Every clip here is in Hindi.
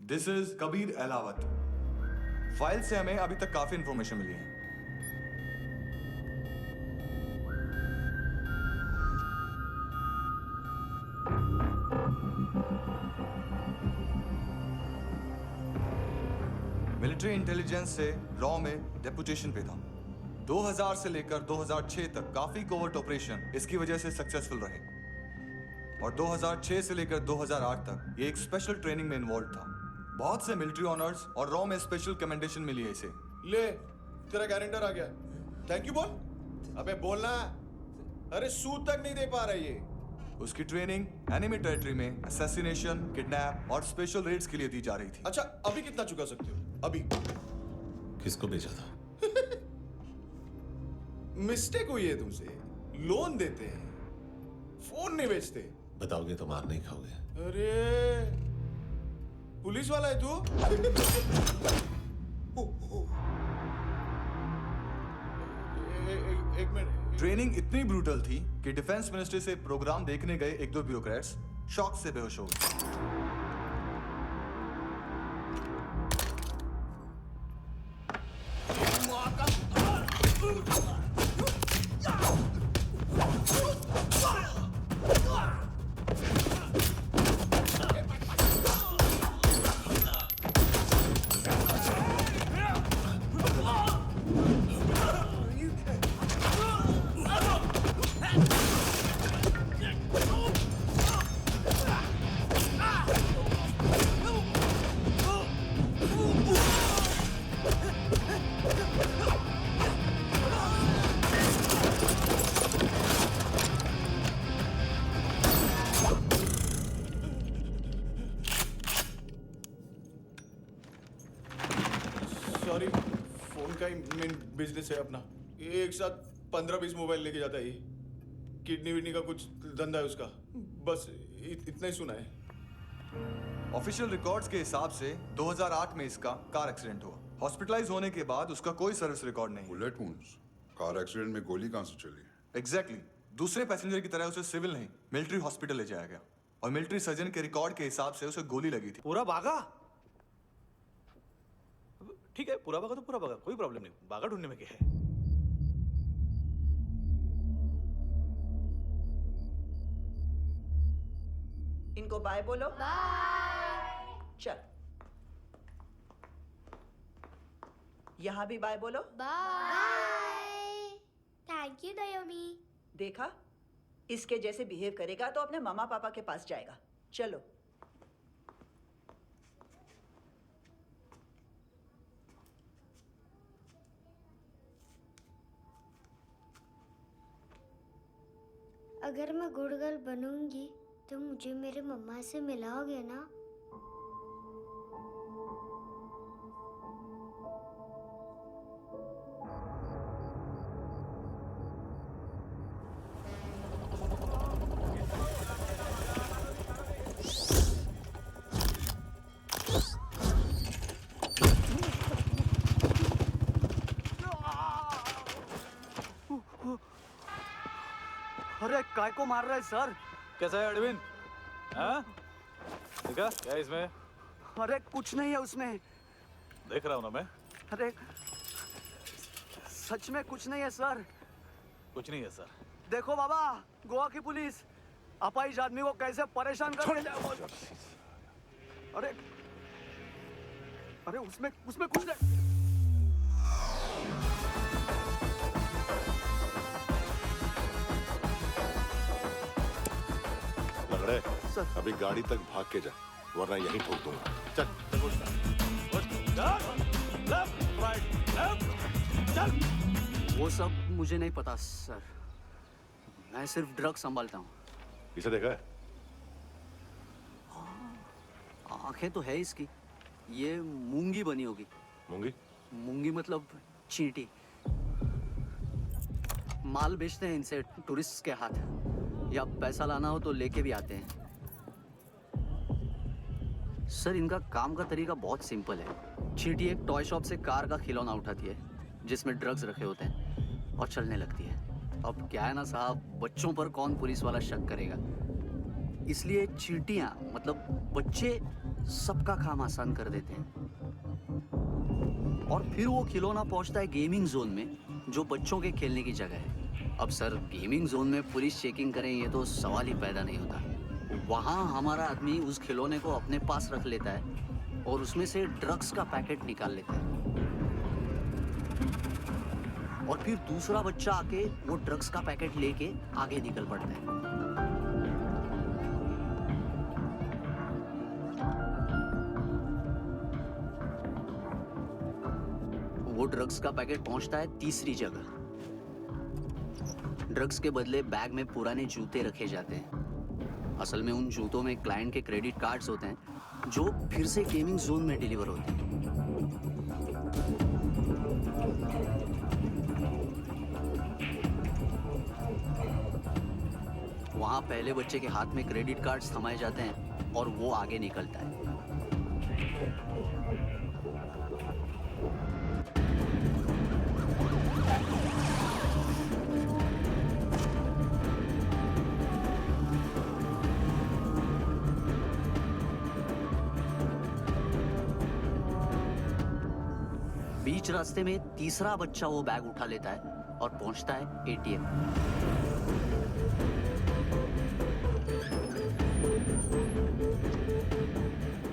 This is Kabir Ahlawat. File से हमें अभी तक काफी इंफॉर्मेशन मिली है। मिलिट्री इंटेलिजेंस से रॉ में डेपुटेशन पे था। 2000 से लेकर 2006 तक काफी कोवर्ट ऑपरेशन इसकी वजह से सक्सेसफुल रहे और 2006 से लेकर 2008 तक ये एक स्पेशल ट्रेनिंग में इन्वॉल्व था। बहुत से मिलिट्री ऑनर्स और रॉ में स्पेशल कमेंडेशन मिली है इसे। ले तेरा गारंटर आ गया, थैंक यू बोल। अबे बोलना, अरे सूद तक नहीं दे पा रहा ये। उसकी ट्रेनिंग एनिमी टेरिटरी में असैसिनेशन, किडनैप और स्पेशल रेड्स के लिए दी जा रही थी। अच्छा अभी कितना चुका सकते हो? अभी किसको भेजा था? मिस्टेक हुई है तुमसे। लोन देते हैं, फोन नहीं बेचते। बताओगे तो मार नहीं खाओगे। अरे पुलिस वाला है तू? एक मिनट। ट्रेनिंग इतनी ब्रूटल थी कि डिफेंस मिनिस्ट्री से प्रोग्राम देखने गए एक दो ब्यूरोक्रेट्स शॉक से बेहोश हो गए। सॉरी, फोन का ही मेन बिजनेस है अपना। एक साथ 15-20 मोबाइल लेके जाता है ये। किडनी विडनी का कुछ धंधा है उसका। बस इतना ही सुना है। ऑफिशियल रिकॉर्ड्स के हिसाब से 2008 में इसका कार एक्सीडेंट हुआ। हॉस्पिटलाइज होने के बाद उसका कोई सर्विस रिकॉर्ड नहीं। बुलेट वुंड्स, कार एक्सीडेंट में गोली कहां से चली? एग्जैक्टली दूसरे पैसेंजर की तरह उसे सिविल नहीं मिलिट्री हॉस्पिटल ले जाया गया और मिलिट्री सर्जन के रिकॉर्ड के हिसाब से उसे गोली लगी थी। पूरा भागा? ठीक है, पूरा भागा तो पूरा भागा, कोई प्रॉब्लम नहीं। भागा ढूंढने में क्या है? इनको बाय बोलो। बाय। चल, यहां भी बाय बोलो। बाय। थैंक यू दयोमी। देखा, इसके जैसे बिहेव करेगा तो अपने मामा पापा के पास जाएगा। चलो। अगर मैं गुड गर्ल बनूंगी तो मुझे मेरे मम्मा से मिलाओगे ना? अरे काय को मार रहा है सर? कैसा है अरविंद? हाँ? देखा क्या है इसमें? अरे कुछ नहीं है उसमें। देख रहा हूँ ना मैं। अरे सच में कुछ नहीं है सर। कुछ नहीं है सर। देखो बाबा, गोवा की पुलिस अपाहिज आदमी को कैसे परेशान कर रही है। अरे अरे उसमें कुछ नहीं। लंगड़े, सर। अभी गाड़ी तक भाग के जा, वरना यहीं ठोक दूंगा। चल। वो सब मुझे नहीं पता सर, मैं सिर्फ ड्रग संभालता हूँ। इसे देखा है? आंखें तो है इसकी, ये मूंगी बनी होगी। मूंगी? मूंगी मतलब चींटी। माल बेचते हैं इनसे टूरिस्ट के हाथ, या पैसा लाना हो तो लेके भी आते हैं। सर इनका काम का तरीका बहुत सिंपल है। चींटी एक टॉय शॉप से कार का खिलौना उठाती है जिसमें ड्रग्स रखे होते हैं और चलने लगती है। अब क्या है ना साहब, बच्चों पर कौन पुलिस वाला शक करेगा, इसलिए चींटियां मतलब बच्चे सबका काम आसान कर देते हैं। और फिर वो खिलौना पहुंचता है गेमिंग जोन में, जो बच्चों के खेलने की जगह है। अब सर, गेमिंग जोन में पुलिस चेकिंग करें ये तो सवाल ही पैदा नहीं होता। वहाँ हमारा आदमी उस खिलौने को अपने पास रख लेता है और उसमें से ड्रग्स का पैकेट निकाल लेता है, और फिर दूसरा बच्चा आके वो ड्रग्स का पैकेट लेके आगे निकल पड़ता है। वो ड्रग्स का पैकेट पहुंचता है तीसरी जगह। ड्रग्स के बदले बैग में पुराने जूते रखे जाते हैं। असल में उन जूतों में क्लाइंट के क्रेडिट कार्ड्स होते हैं, जो फिर से गेमिंग जोन में डिलीवर होते हैं। वहां पहले बच्चे के हाथ में क्रेडिट कार्ड्स थमाए जाते हैं और वो आगे निकलता है। बीच रास्ते में तीसरा बच्चा वो बैग उठा लेता है और पहुंचता है एटीएम।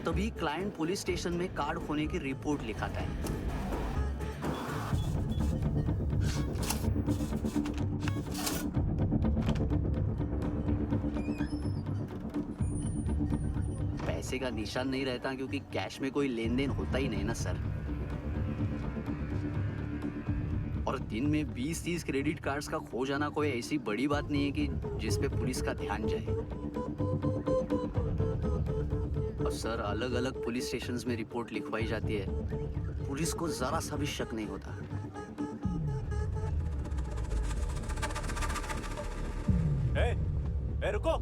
तभी क्लाइंट पुलिस स्टेशन में कार्ड खोने की रिपोर्ट लिखाता है। पैसे का निशान नहीं रहता क्योंकि कैश में कोई लेन देन होता ही नहीं ना सर। और दिन में 20-30 क्रेडिट कार्ड्स का खो जाना कोई ऐसी बड़ी बात नहीं है कि जिस पे पुलिस का ध्यान जाए। और सर, अलग अलग पुलिस स्टेशंस में रिपोर्ट लिखवाई जाती है, पुलिस को जरा सा भी शक नहीं होता। ए, रुको।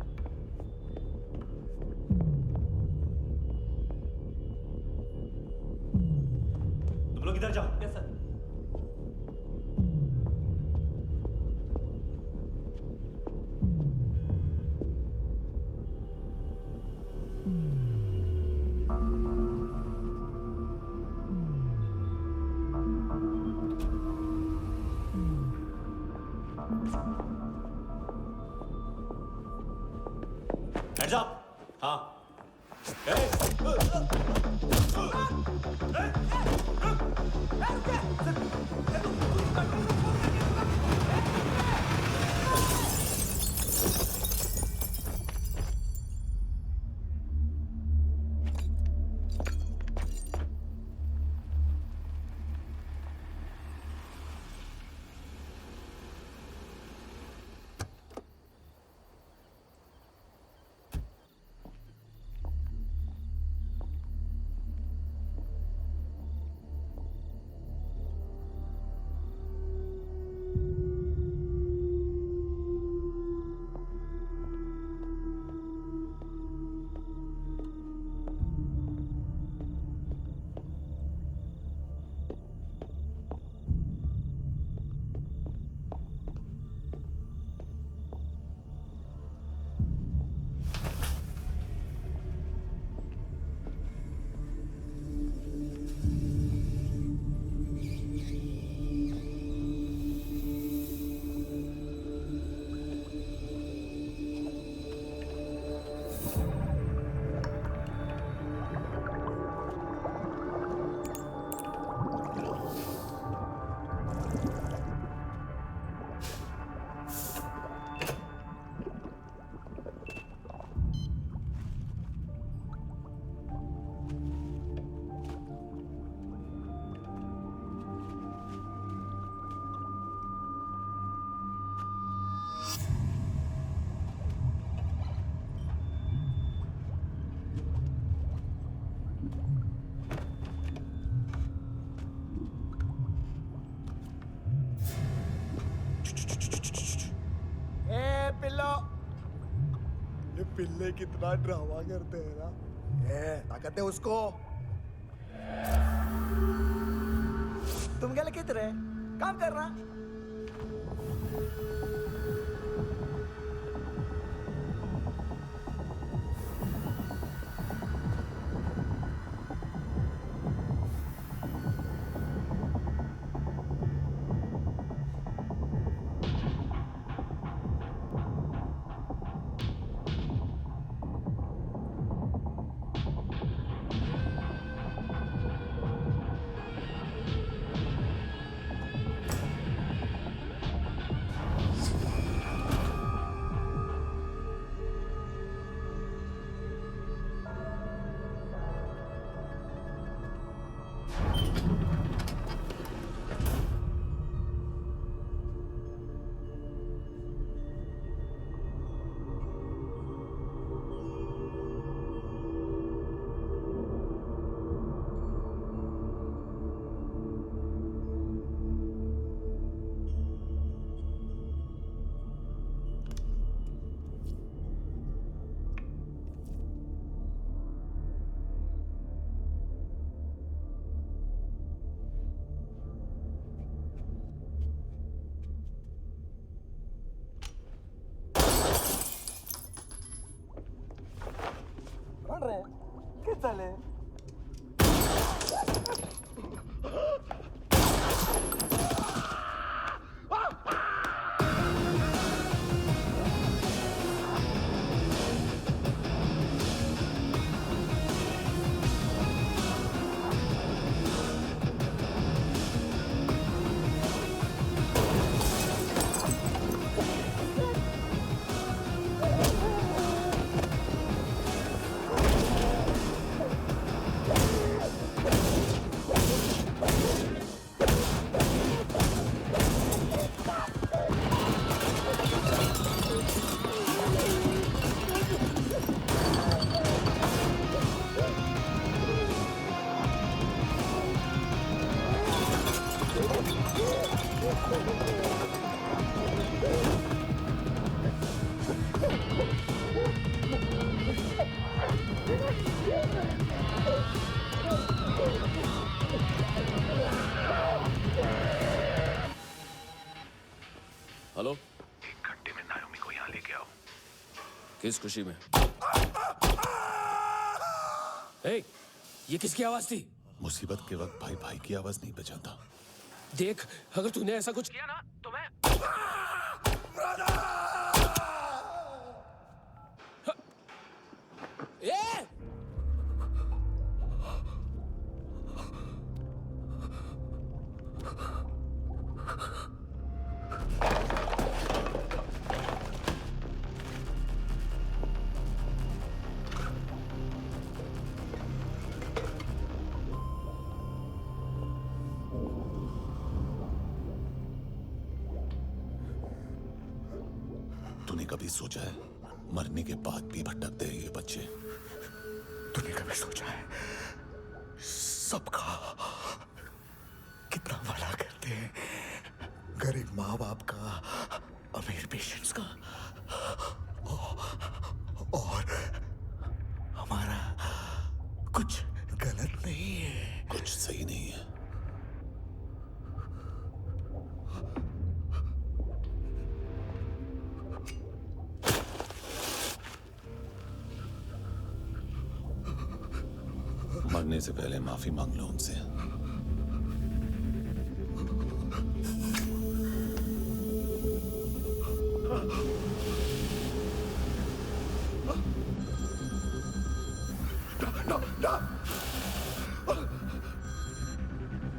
तुम लोग इधर जाओ। Yes sir. Hands up! हाँ। पिल्लो, ये पिल्ले कितना ड्रामा करते हैं ना। ताकत है उसको। तुम क्या लिखित रहे? काम कर रहा। हेलो, 1 घंटे में नायोमी को यहाँ लेके आओ। किस खुशी में? हे, ये किसकी आवाज थी? मुसीबत के वक्त भाई भाई की आवाज नहीं बचाता। देख, अगर तूने ऐसा कुछ किया ना तो मैं ए! तूने कभी सोचा है मरने के बाद भी भटकते हैं ये बच्चे? तूने कभी सोचा है सबका कितना भला करते हैं? गरीब माँ बाप का, अमीर पेशेंट्स का, और हमारा कुछ गलत नहीं है। कुछ सही नहीं है। मरने से पहले माफी मांग लो उनसे।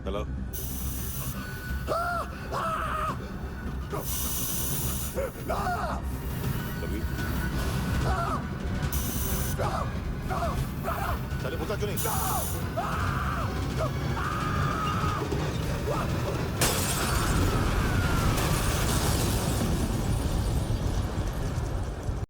हेलो, कभी चले, पूछा क्यों नहीं?